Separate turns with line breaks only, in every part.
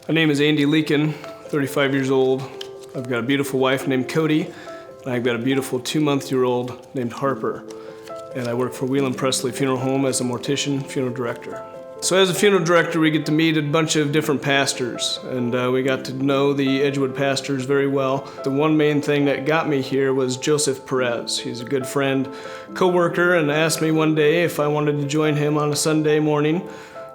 My name is Andy Lekin, 35 years old. I've got a beautiful wife named Cody, and I've got a beautiful 2-month-old named Harper. And I work for Wheelan Presley Funeral Home as a mortician funeral director. So as a funeral director, we get to meet a bunch of different pastors, and we got to know the Edgewood pastors very well. The one main thing that got me here was Joseph Perez. He's a good friend, co-worker, and asked me one day if I wanted to join him on a Sunday morning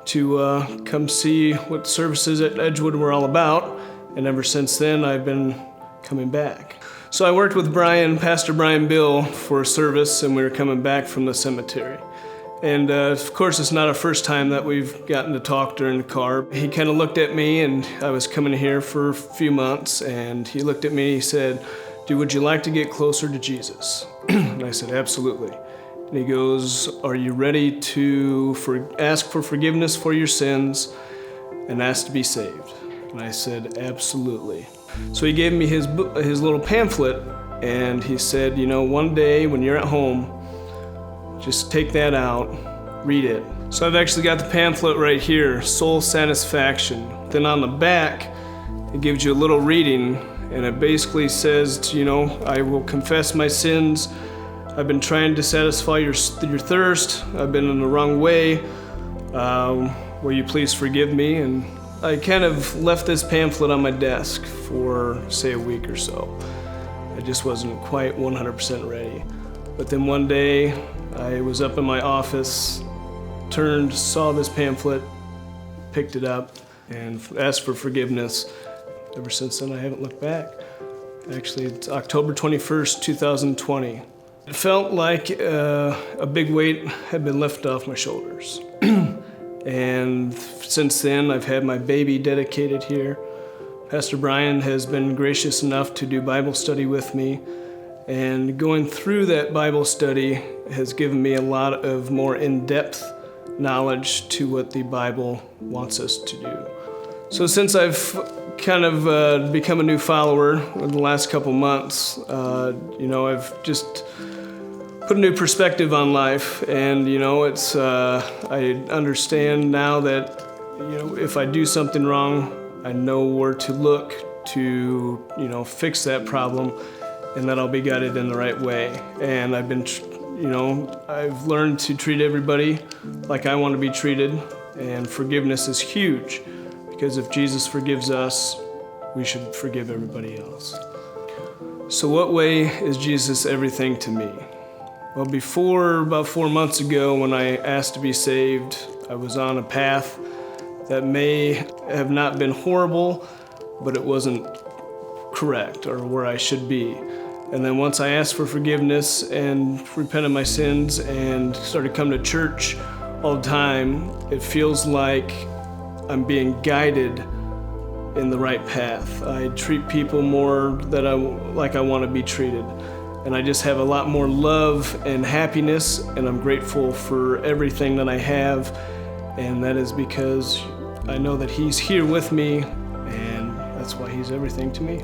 to come see what services at Edgewood were all about, and ever since then I've been coming back. So I worked with Pastor Brian Bill for a service, and we were coming back from the cemetery. And of course, it's not our first time that we've gotten to talk during the car. He kind of looked at me, and I was coming here for a few months, and he looked at me and he said, "Dude, would you like to get closer to Jesus?" And I said, "Absolutely." And he goes, "Are you ready to ask for forgiveness for your sins and ask to be saved?" And I said, "Absolutely." So he gave me his little pamphlet, and he said, one day when you're at home, just take that out, read it. So I've actually got the pamphlet right here, Soul Satisfaction. Then on the back, it gives you a little reading, and it basically says, I will confess my sins. I've been trying to satisfy your thirst. I've been in the wrong way. Will you please forgive me? And I kind of left this pamphlet on my desk for, say, a week or so. I just wasn't quite 100% ready. But then one day, I was up in my office, saw this pamphlet, picked it up, and asked for forgiveness. Ever since then, I haven't looked back. Actually, it's October 21st, 2020. It felt like a big weight had been lifted off my shoulders. And since then, I've had my baby dedicated here. Pastor Brian has been gracious enough to do Bible study with me. And going through that Bible study has given me a lot of more in-depth knowledge to what the Bible wants us to do. So since I've kind of become a new follower in the last couple months, I've just put a new perspective on life. And, I understand now that, if I do something wrong, I know where to look to, fix that problem, and that I'll be guided in the right way. And I've been, I've learned to treat everybody like I want to be treated, and forgiveness is huge, because if Jesus forgives us, we should forgive everybody else. So what way is Jesus everything to me? Well, about 4 months ago, when I asked to be saved, I was on a path that may have not been horrible, but it wasn't correct or where I should be. And then once I asked for forgiveness and repented my sins and started coming to church all the time, it feels like I'm being guided in the right path. I treat people more like I want to be treated. And I just have a lot more love and happiness, and I'm grateful for everything that I have. And that is because I know that He's here with me, and that's why He's everything to me.